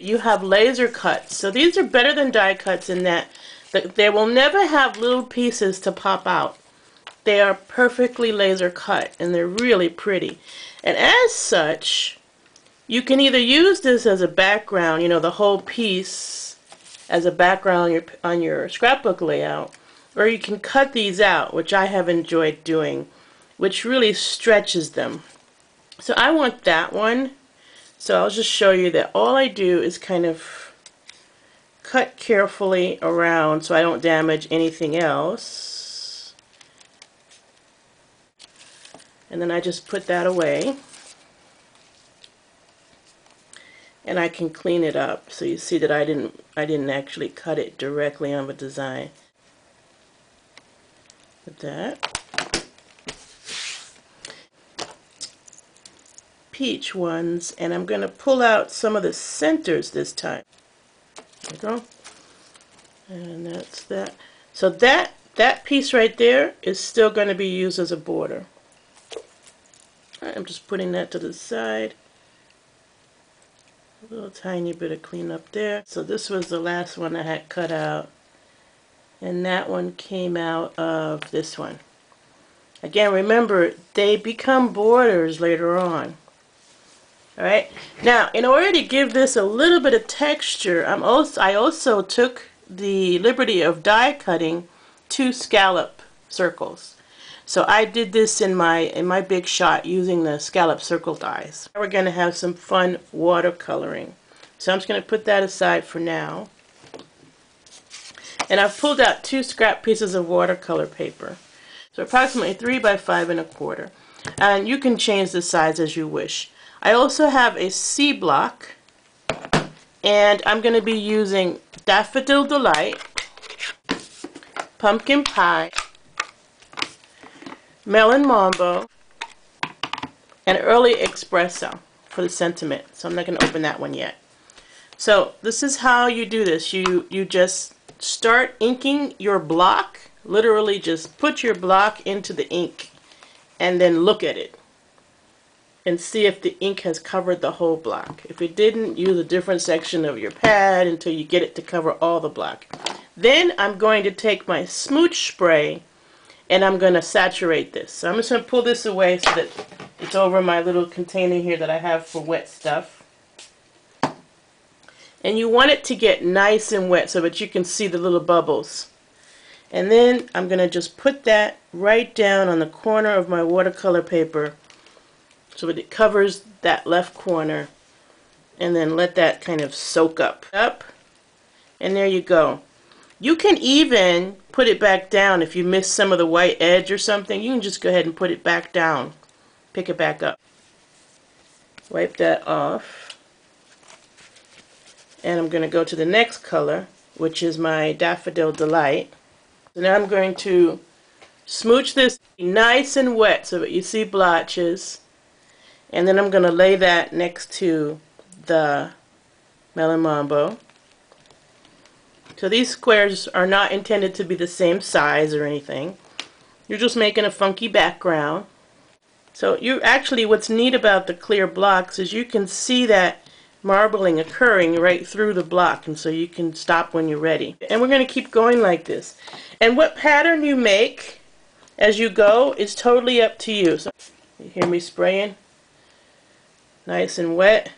You have laser cuts. So these are better than die cuts in that they will never have little pieces to pop out. They are perfectly laser cut and they're really pretty. And as such, you can either use this as a background, you know, the whole piece as a background on your scrapbook layout, or you can cut these out, which I have enjoyed doing, which really stretches them. So I want that one. So I'll just show you that all I do is kind of cut carefully around so I don't damage anything else. And then I just put that away. And I can clean it up so you see that I didn't actually cut it directly on the design. With that. Peach ones, and I'm going to pull out some of the centers this time. There we go. And that's that. So that piece right there is still going to be used as a border. Alright, I'm just putting that to the side. A little tiny bit of cleanup there. So this was the last one I had cut out. And that one came out of this one. Again, remember, they become borders later on. Alright, now in order to give this a little bit of texture, I also took the liberty of die cutting 2 scallop circles. So I did this in my Big Shot using the scallop circle dies. We're going to have some fun watercoloring. So I'm just going to put that aside for now. And I've pulled out 2 scrap pieces of watercolor paper. So approximately 3 by 5 1/4. And you can change the size as you wish. I also have a C block, and I'm going to be using Daffodil Delight, Pumpkin Pie, Melon Mambo, and Early Espresso for the sentiment. So I'm not going to open that one yet. So this is how you do this. You just start inking your block. Literally just put your block into the ink and then look at it and see if the ink has covered the whole block. If it didn't, use a different section of your pad until you get it to cover all the block. Then I'm going to take my smooch spray and I'm going to saturate this. So I'm just going to pull this away so that it's over my little container here that I have for wet stuff. And you want it to get nice and wet so that you can see the little bubbles. And then I'm going to just put that right down on the corner of my watercolor paper so that it covers that left corner, and then let that kind of soak up. And there you go. You can even put it back down if you miss some of the white edge or something. You can just go ahead and put it back down. Pick it back up. Wipe that off. And I'm going to go to the next color, which is my Daffodil Delight. So now I'm going to smooch this nice and wet so that you see blotches. And then I'm going to lay that next to the Melon Mambo. So these squares are not intended to be the same size or anything. You're just making a funky background. So what's neat about the clear blocks is you can see that marbling occurring right through the block, and so you can stop when you're ready. And we're going to keep going like this. And what pattern you make as you go is totally up to you. So you hear me spraying? Nice and wet.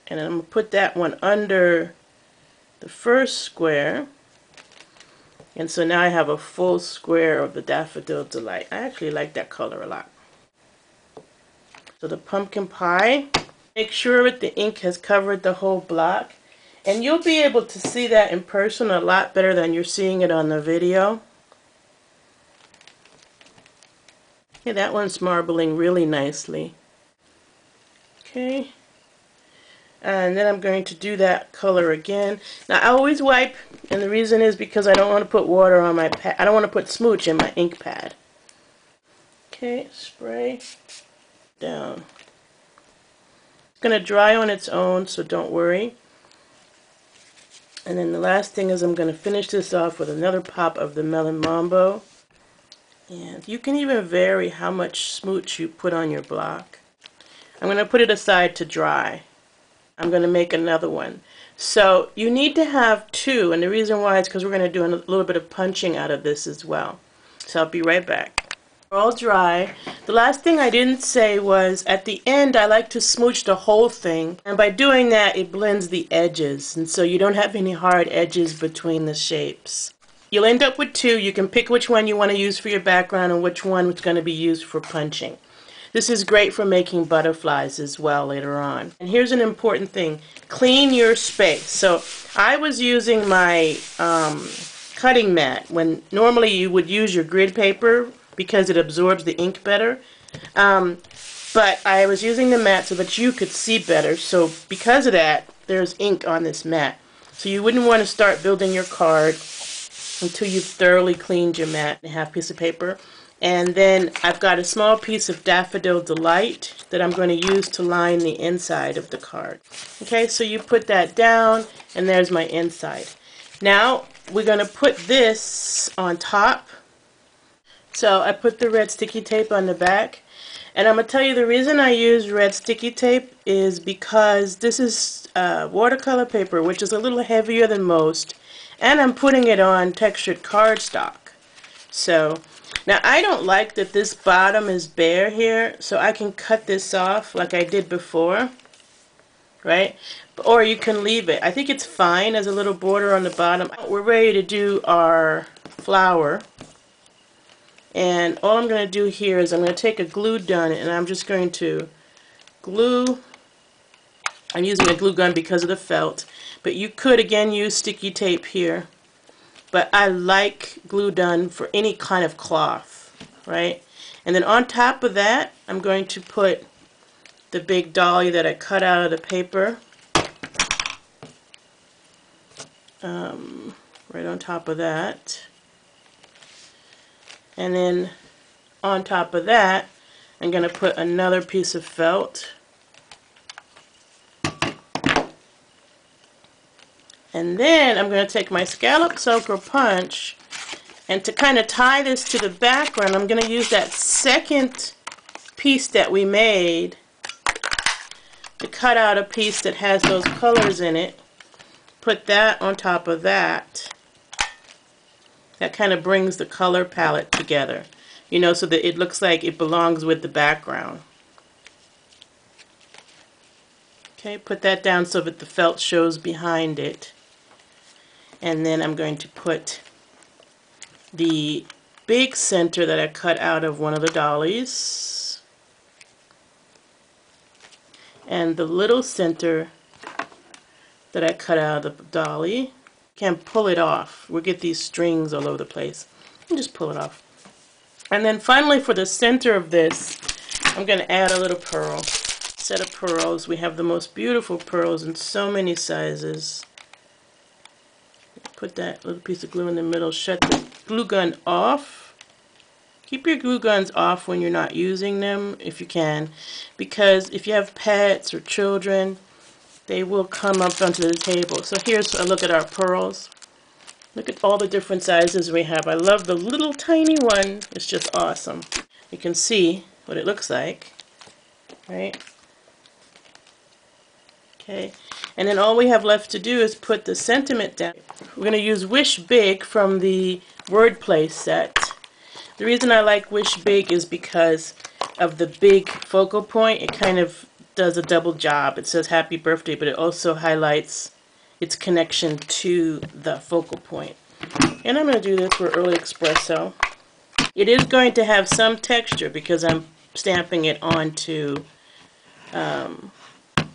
And I'm going to put that one under the first square. And so now I have a full square of the Daffodil Delight. I actually like that color a lot. So the pumpkin pie, make sure that the ink has covered the whole block. And you'll be able to see that in person a lot better than you're seeing it on the video. Okay, that one's marbling really nicely. Okay. And then I'm going to do that color again. Now I always wipe, and the reason is because I don't want to put water on my pad. I don't want to put smooch in my ink pad. Okay, spray down. It's going to dry on its own, so don't worry. And then the last thing is I'm going to finish this off with another pop of the Melon Mambo. And you can even vary how much smooch you put on your block. I'm going to put it aside to dry. I'm going to make another one. So you need to have two, and the reason why is because we're going to do a little bit of punching out of this as well. So I'll be right back. All dry. The last thing I didn't say was at the end I like to smooch the whole thing, and by doing that it blends the edges, and so you don't have any hard edges between the shapes. You'll end up with two. You can pick which one you want to use for your background and which one is going to be used for punching. This is great for making butterflies as well later on. And here's an important thing. Clean your space. So I was using my cutting mat when normally you would use your grid paper because it absorbs the ink better. But I was using the mat so that you could see better. So because of that, there's ink on this mat. So you wouldn't want to start building your card until you've thoroughly cleaned your mat and half piece of paper. And then I've got a small piece of Daffodil Delight that I'm going to use to line the inside of the card. Okay, so you put that down, and there's my inside. Now we're going to put this on top. So I put the red sticky tape on the back, and I'm going to tell you the reason I use red sticky tape is because this is watercolor paper, which is a little heavier than most, and I'm putting it on textured cardstock. So now I don't like that this bottom is bare here, so I can cut this off like I did before, right? Or you can leave it. I think it's fine as a little border on the bottom. We're ready to do our flower, and all I'm going to do here is I'm going to take a glue gun and I'm just going to glue. I'm using a glue gun because of the felt, but you could again use sticky tape here. But I like glue gun for any kind of cloth, right? And then on top of that, I'm going to put the big dolly that I cut out of the paper. Right on top of that. And then on top of that, I'm going to put another piece of felt. And then I'm going to take my Scallop Soaker Punch, and to kind of tie this to the background, I'm going to use that second piece that we made to cut out a piece that has those colors in it. Put that on top of that. That kind of brings the color palette together, you know, so that it looks like it belongs with the background. Okay, put that down so that the felt shows behind it. And then I'm going to put the big center that I cut out of one of the dollies and the little center that I cut out of the dolly. Can't pull it off. We'll get these strings all over the place. And just pull it off. And then finally for the center of this, I'm going to add a little pearl. Set of pearls. We have the most beautiful pearls in so many sizes. Put that little piece of glue in the middle. Shut the glue gun off. Keep your glue guns off when you're not using them, if you can, because if you have pets or children, they will come up onto the table. So here's a look at our pearls. Look at all the different sizes we have. I love the little tiny one. It's just awesome. You can see what it looks like, right? Okay, and then all we have left to do is put the sentiment down. We're going to use Wish Big from the Wordplay set. The reason I like Wish Big is because of the big focal point. It kind of does a double job. It says happy birthday, but it also highlights its connection to the focal point. And I'm going to do this for Early Espresso. It is going to have some texture because I'm stamping it onto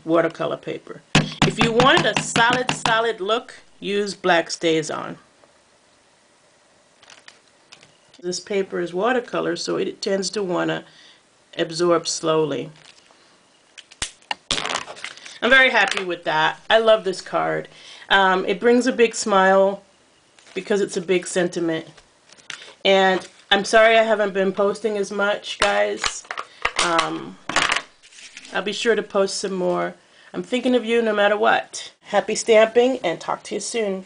watercolor paper. If you wanted a solid look, use Black StazOn. This paper is watercolor, so it tends to want to absorb slowly. I'm very happy with that. I love this card. It brings a big smile because it's a big sentiment. And I'm sorry I haven't been posting as much, guys. I'll be sure to post some more. I'm thinking of you no matter what. Happy stamping, and talk to you soon.